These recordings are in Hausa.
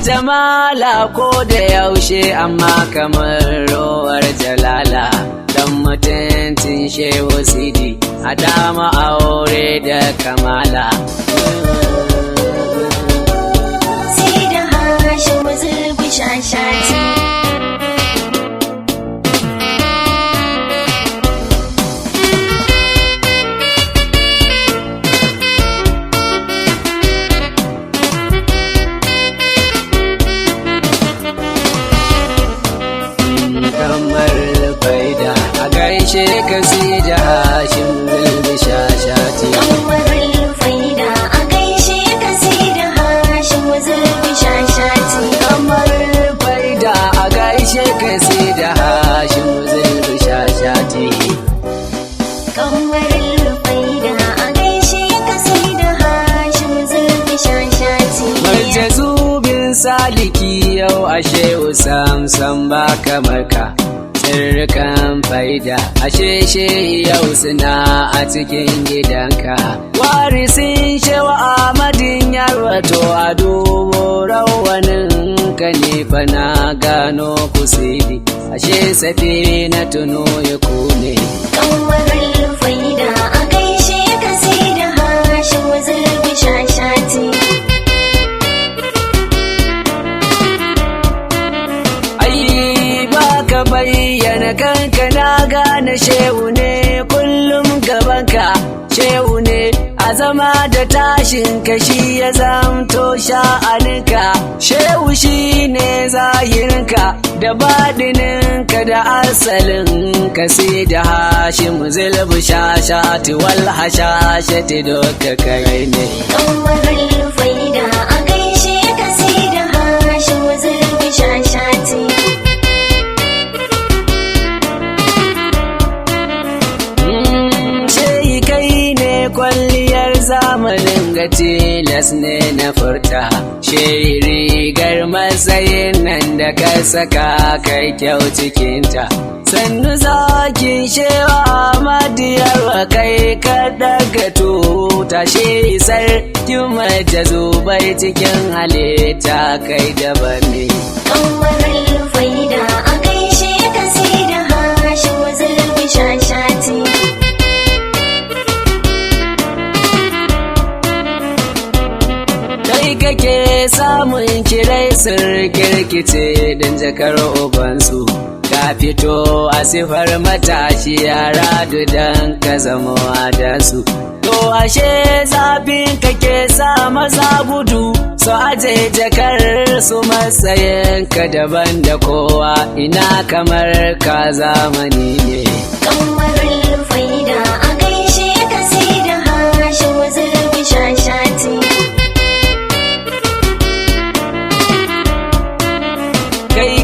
jamala ko da yaushe amma kamar rowar jalala dan mutuncin shehu sidi a dama aure da kamala Sidi Hashim Zulbi shashati gaishe ka Sidi Hashim Zulbi shashati Kamarul faida a gaishe ka Sidi Hashim Zulbi shashati Kamarul faida a gaishe ka Sidi Hashim Zulbi shashati Kamarul faida a gaishe ka Sidi Hashim Zulbi shashati Marjazubin saliki yau ashe sam ba kamar ka sirrikan faida ashe yau suna a cikin gidanka warisin shewa Ahmadin yarwato a dubo rawanin ka ne fa na gano kusidi ashe safi na tuno ya kone Kamarul faida a gaishe ka Sidi Hashim Zulbi shashati ka bayyana kanka na gane shehu ne kullum gabanka shehu ne a zama da tashin ka shi ya zamto sha'aninka shehu shi ne zahirinka da baɗininka da asalinka Sidi Hashim Zulbi shashati wal hashashati doka kai ne Kamarul faida a gaishe ka Sidi Hashim Zulbi shashati kwalliyar zamanin ga tilas ne na furta shehi rigar matsayin nan da ka saka kai kyau cikinta sannu zakin shewa Ahmadiyarwa kai ka daga tuta shehi sarkin majazubai cikin halitta kai daban ne Kamarul faida a gaishe ka Sidi Hashim Zulbi shashati kake samun kirai kirkice don jakar ubansu ka fito a sifar matashi yara don ka zama wadansu to ashe zafin kake sa maza gudu su aje jakar su matsayin ka daban da kowa ina kamar ka zamani ne Kamarul faida a gaishe ka Sidi Hashim Zulbi shashati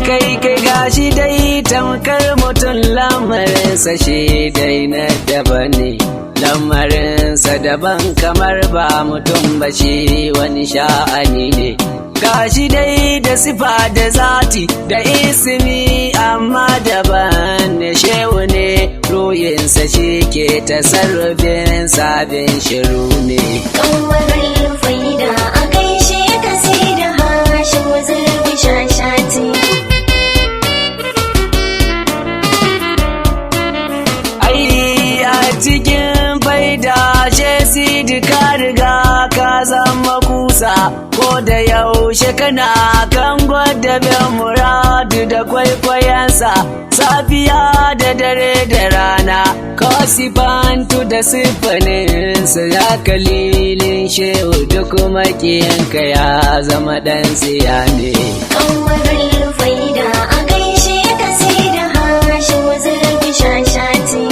kai gashi dai tamkar mutum lamarinsa shi dai na daban ne lamarinsa daban kamar ba mutum ba shi wani sha'ani ne gashi dai da sifa da zati da ismi amma daban ne shehu ne ruhinsa shi ke tasarrufin sabin shiru ne Kamarul faida a gaishe ka Sidi Hashim Zulbi shashati cikin faida she Sidi ka riga ka zama kusa ko da yaushe kana kan gwada bin muradu da kwaikwayensa safiya da dare da rana ka sifantu da sifaninsa ya kalilin shehu duk makiyanka ya zama dan tsiya ne Kamarul faida a gaishe ka Sidi Hashim Zulbi shashati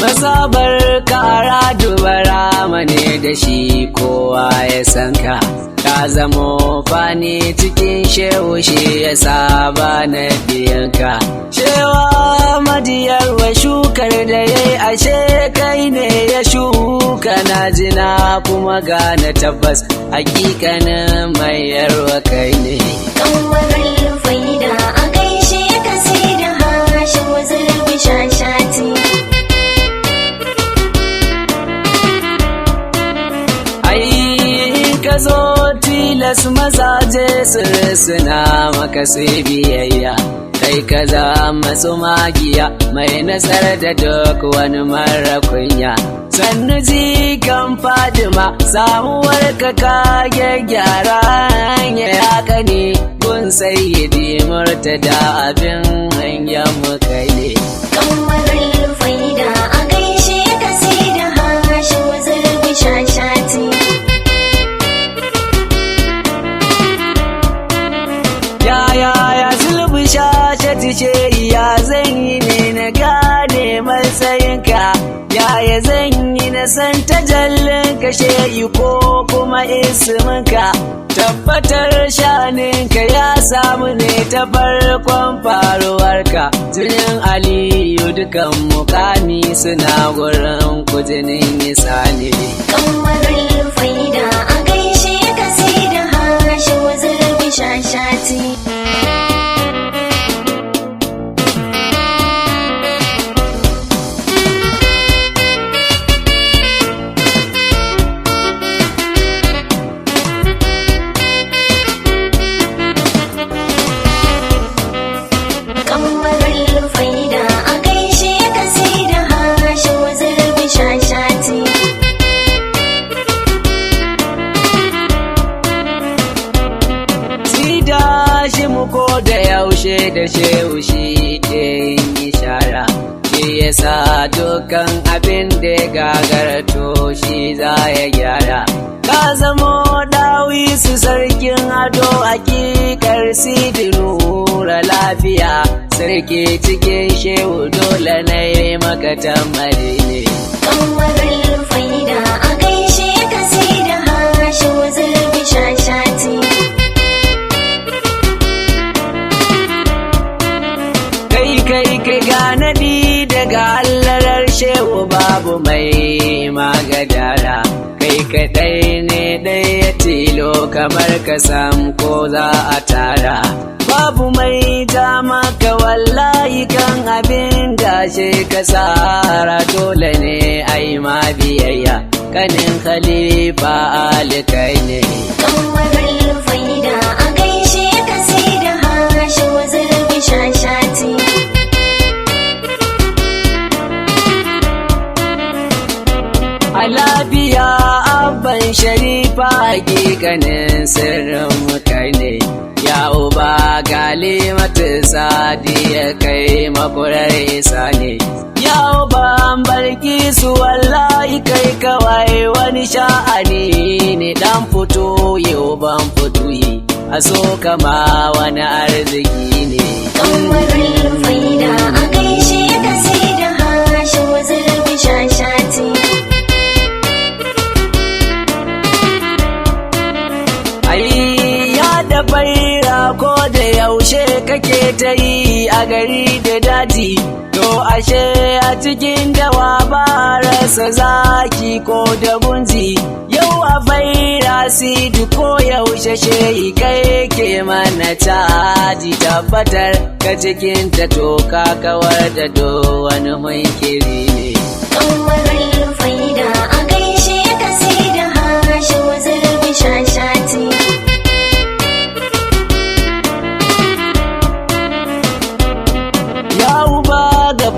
masabar kara dubara mane da shi kowa ya san ka ka zamo fani cikin shehu shi ya saba na biyanka shewa madiyar wa shukar da yayi ashe kai ne ya shuka na jina kuma gane tabbas hakikanin mai yarwa kai ne Kamarul faida a gaishe ka Sidi Hashim Zulbi shashati ka zo tilas mazaje su suna maka sai biyayya, kai ka zama su magiya mai nasar da duk wani mara kunya. Sannu jikan Fadima samuwar ka gyara hanya haka ne gun sayyidi Murtada abin hanyar mu kai ne. Kammarin faida a gaishe ka sai da Hashim Zurbi shashati. Ya Zulbi shashati ce ya zan yi ne na gane matsayinka, yaya zan yi na san tajallin ka shehi ko kuma isminka. Tabbatar shaninka ya samu ne ta farkon faruwarka, jinin Aliyu dukan mukami suna gurin kujinin isa ne. Kammarin faida a gaishe ka sai da Hashim Zurbi shashati. Da shehu shi ke yin ishara, shi yasa dukkan abin da ya gagara to shi za ya gyara. Ka zamo Dawisu sarkin ado hakikar Sidi Nura lafiya, sarki cikin shehu dole na yi maka tambari ne. Kammarin faida a gaishe ka sai da Hashim Zurbi shashati. Kai ganadi daga allarar shehu babu mai magadara, kai kaɗai ne ɗaya tilo kamar ka sam ko za a tara. Babu mai ja maka wallahi kan abin da she ka tsara, dole ne ai ma biyayya kanin khalifa alikai ne. Kammarin faida a gaishe ka sai da Hashim Zurbi shashati. A lafiya abban sharifa hakikanin sirrin mukai ne, ya uba galimatu sadiya kai makurar isa ne. Ya uba barki su wallahi kai kawai wani sha'ani ne, dan fito yau ban fito yi a so kama wani arziki ne. Kammarin faida a gaishe ka sai da Hashim Zurbi shashati. Da baira ko da yaushe kake ta yi a gari da daji, to ashe a cikin dawa ba rasa zaki ko da bunzi. Yau a baira Sidi ko yaushe shehi kai ke mana caji, tabbatar ka cikin ta to ka kawar da do wani munkiri ne. Kammarin faida a gaishe ka sai da Hashim Zurbi shashati.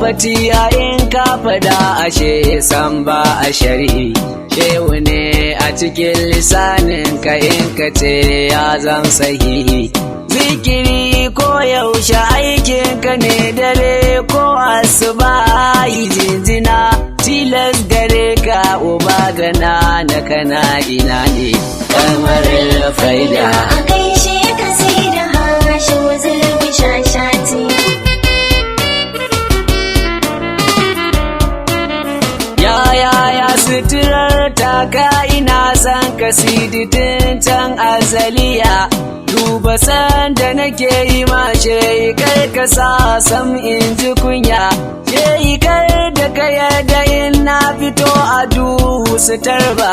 Fatiya in ka fada ashe san ba a shari'i, shehu ne a cikin lisanin ka in ka ce ya zan sahihi. Zikiri ko yaushe aikin ka ne dare ko asuba yi jinjina, tilas gare ka uba gana na kana ina ne. Kammarin faida a gaishe ka sai da Hashim Zurbi shashati. Ya suturar taka ina san ka Sidi tun can azaliya, duba sanda nake yi ma shehi kar ka sa sam in ji kunya. Shehi kar da ka yarda in na fito a duhu su tarba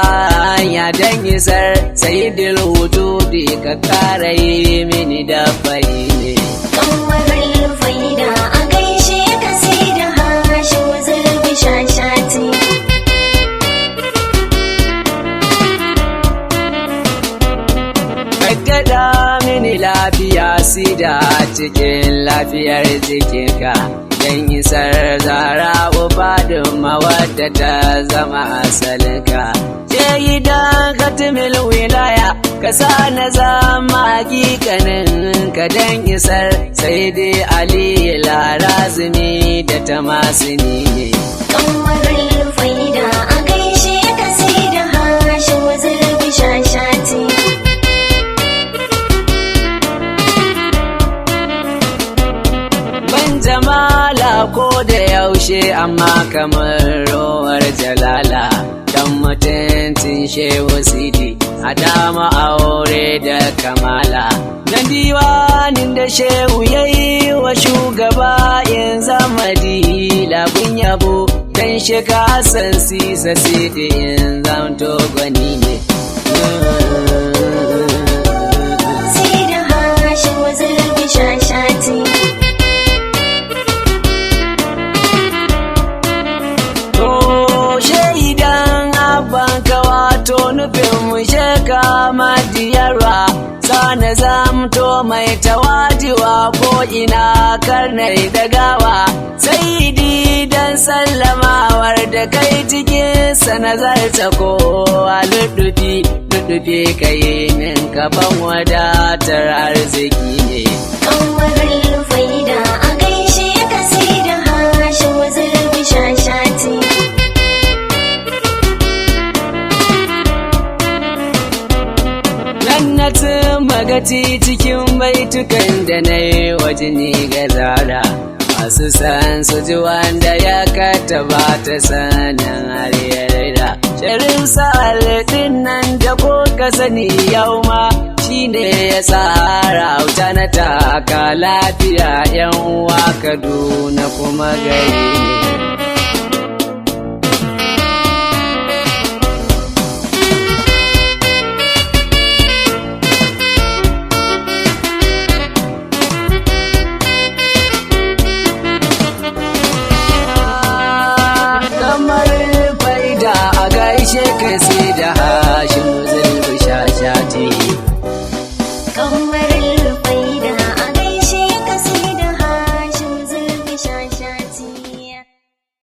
hanya dan isar sayyidil wujudi ka kara yi mini da ne. Kammarin faida a gaishe ka sai da Hashim Zurbi shashati. kasida cikin lafiyar jikinka don isar zara Fadima wadda ta zama asalinka. Je idan katimil wilaya ka sa na zama hakikanin ka don isar sai dai Ali Larazimi da ta masu ne. Kammarin faida a gaishe ka sai da Hashim Zurbi shashati. Ban jamala ko da yaushe amma kamar rowar jalala dan mutuncin shehu sidi a dama aure da kamala. Dan diwanin da shehu yayi wa shugaba in zamadi labun yabo dan shiga san sisa sidi in zanto gwani ne. Sai da Hashim Zurbi shashati. To nufin mu sheka madiyarwa sana zamto mai tawadiwa ko ina karnai da gawa sai dan sallamawar da kai cikin sanazarta kowa luddufi kai min kafan wadatar arziki ne. Kammarin faida a gaishe ka sai da Hashim Zurbi shashati. Magaci cikin baitukan da na yi waje ni ga zara masu san su ji wanda ya kataba ta sanin har ya raira. Sharif sa'alin nan da ko ka sani yau ma shi ne ya tsara wuta na taka lafiya yan uwa Kaduna kuma gari ne.